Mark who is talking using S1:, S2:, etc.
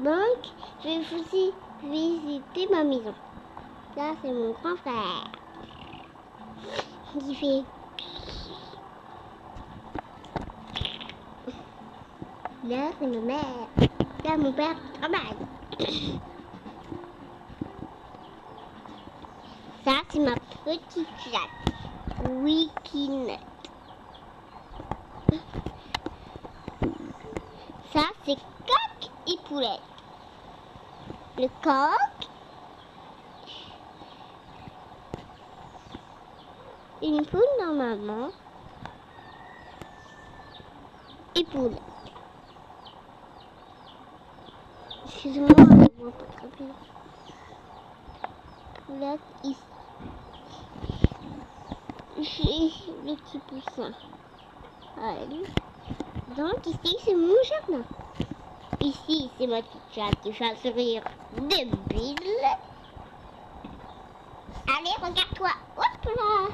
S1: Donc, je vais aussi visiter ma maison. Là, c'est mon grand frère qui fait. Là, c'est ma mère. Là, mon père qui travaille. Ça, c'est ma petite chatte, Wikinette. Ça, c'est coq et poulette. Le coq, une poule normalement, et poule. Excusez-moi, je ne vois pas très bien. Poulette ici. J'ai le petit poussin. Allez. Donc ici, c'est mon jardin. Ici, c'est ma petite chatte qui fait un sourire débile. Allez, regarde-toi. Hop là.